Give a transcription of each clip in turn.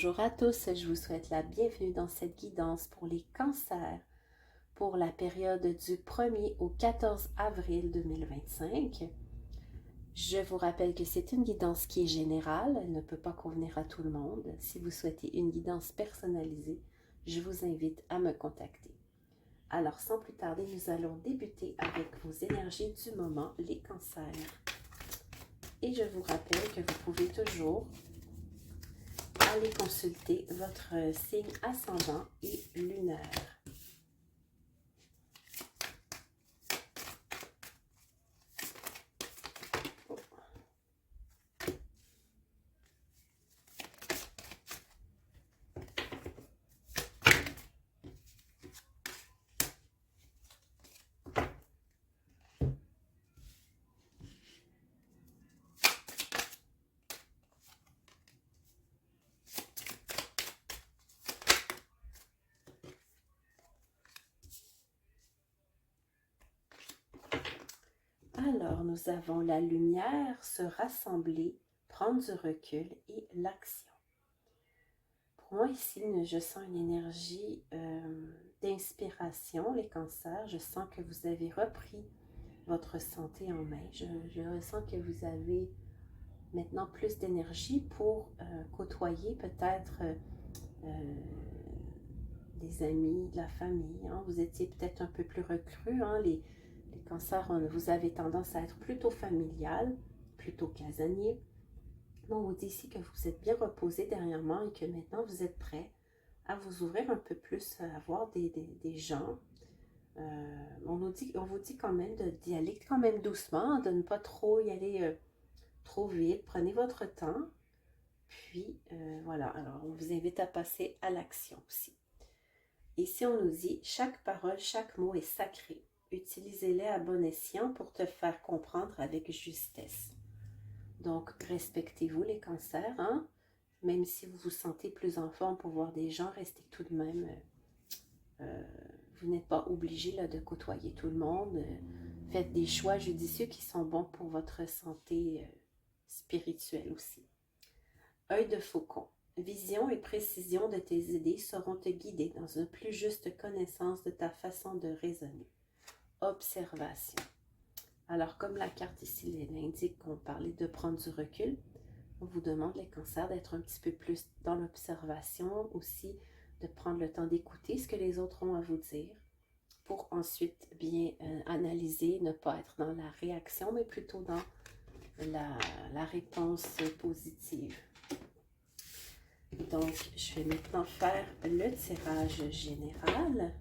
Bonjour à tous, je vous souhaite la bienvenue dans cette guidance pour les cancers pour la période du 1er au 14 avril 2025. Je vous rappelle que c'est une guidance qui est générale, elle ne peut pas convenir à tout le monde. Si vous souhaitez une guidance personnalisée, je vous invite à me contacter. Alors sans plus tarder, nous allons débuter avec vos énergies du moment, les cancers. Et je vous rappelle que vous pouvez toujours aller consulter votre signe ascendant et lunaire. Alors, nous avons la lumière, se rassembler, prendre du recul et l'action. Pour moi, ici, je sens une énergie d'inspiration, les cancers. Je sens que vous avez repris votre santé en main. Je ressens que vous avez maintenant plus d'énergie pour côtoyer peut-être des amis, de la famille. Hein. Vous étiez peut-être un peu plus reclus. Hein. Les cancers, vous avez tendance à être plutôt familial, plutôt casanier. On vous dit ici que vous êtes bien reposé dernièrement et que maintenant vous êtes prêt à vous ouvrir un peu plus, à voir des gens. On vous dit quand même d'y aller quand même doucement, de ne pas trop y aller trop vite. Prenez votre temps. Puis voilà, alors on vous invite à passer à l'action aussi. Ici on nous dit, chaque parole, chaque mot est sacré. Utilisez-les à bon escient pour te faire comprendre avec justesse. Donc, respectez-vous les cancers, hein? Même si vous vous sentez plus en forme pour voir des gens, restez tout de même, vous n'êtes pas obligé là, de côtoyer tout le monde. Faites des choix judicieux qui sont bons pour votre santé spirituelle aussi. Œil de faucon. Vision et précision de tes idées sauront te guider dans une plus juste connaissance de ta façon de raisonner. Observation. Alors, comme la carte ici l'indique qu'on parlait de prendre du recul, on vous demande, les cancers, d'être un petit peu plus dans l'observation, aussi de prendre le temps d'écouter ce que les autres ont à vous dire pour ensuite bien analyser, ne pas être dans la réaction, mais plutôt dans la réponse positive. Donc, je vais maintenant faire le tirage général.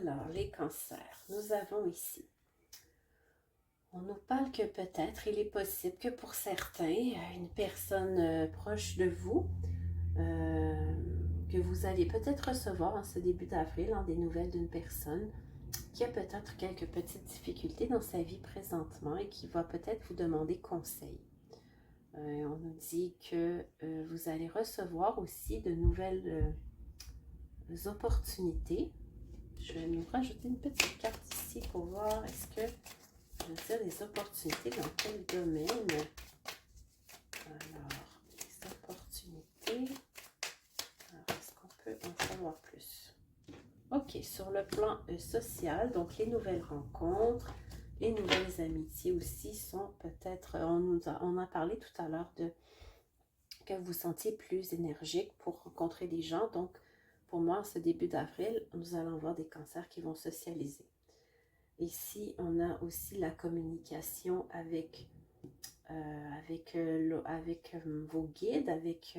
Alors, les cancers, nous avons ici. On nous parle que peut-être il est possible que pour certains, une personne proche de vous, que vous allez peut-être recevoir en ce début d'avril, des nouvelles d'une personne qui a peut-être quelques petites difficultés dans sa vie présentement et qui va peut-être vous demander conseil. On nous dit que vous allez recevoir aussi de nouvelles opportunités. Je vais nous rajouter une petite carte ici pour voir est-ce que je veux dire des opportunités dans quel domaine. Alors, les opportunités. Alors, est-ce qu'on peut en savoir plus? Ok, sur le plan social, donc les nouvelles rencontres, les nouvelles amitiés aussi sont peut-être, on a parlé tout à l'heure de que vous sentiez plus énergique pour rencontrer des gens. Donc, pour moi, en ce début d'avril, nous allons voir des cancers qui vont socialiser. Ici, on a aussi la communication avec vos guides, avec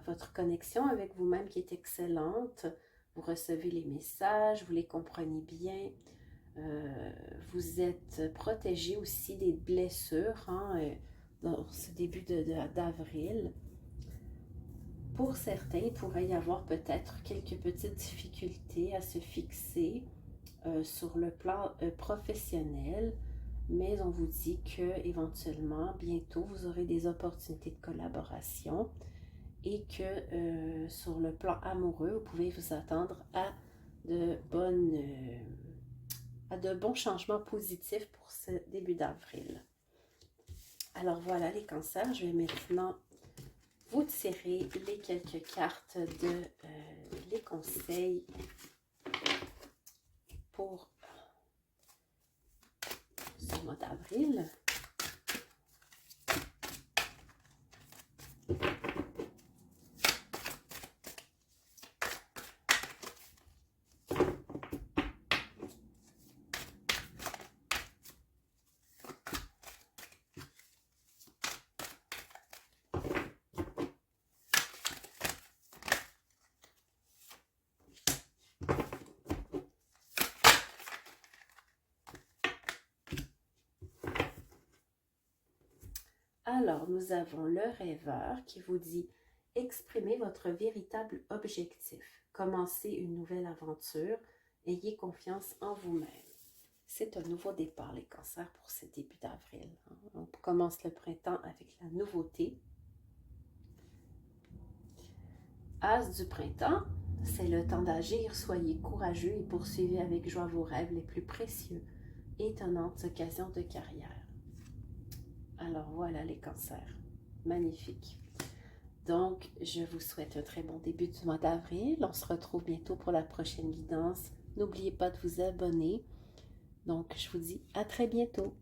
votre connexion avec vous-même qui est excellente. Vous recevez les messages, vous les comprenez bien. Vous êtes protégé aussi des blessures dans ce début d'avril. Pour certains, il pourrait y avoir peut-être quelques petites difficultés à se fixer sur le plan professionnel, mais on vous dit que éventuellement, bientôt, vous aurez des opportunités de collaboration et que sur le plan amoureux, vous pouvez vous attendre à de bons changements positifs pour ce début d'avril. Alors voilà les cancers, je vais maintenant vous tirer les quelques cartes de les conseils pour ce mois d'avril. Alors, nous avons le rêveur qui vous dit « Exprimez votre véritable objectif. Commencez une nouvelle aventure. Ayez confiance en vous-même. » C'est un nouveau départ, les cancers, pour ce début d'avril. On commence le printemps avec la nouveauté. As du printemps, c'est le temps d'agir. Soyez courageux et poursuivez avec joie vos rêves les plus précieux. Étonnantes occasions de carrière. Alors voilà les cancers, magnifique. Donc, je vous souhaite un très bon début du mois d'avril. On se retrouve bientôt pour la prochaine guidance. N'oubliez pas de vous abonner. Donc, je vous dis à très bientôt.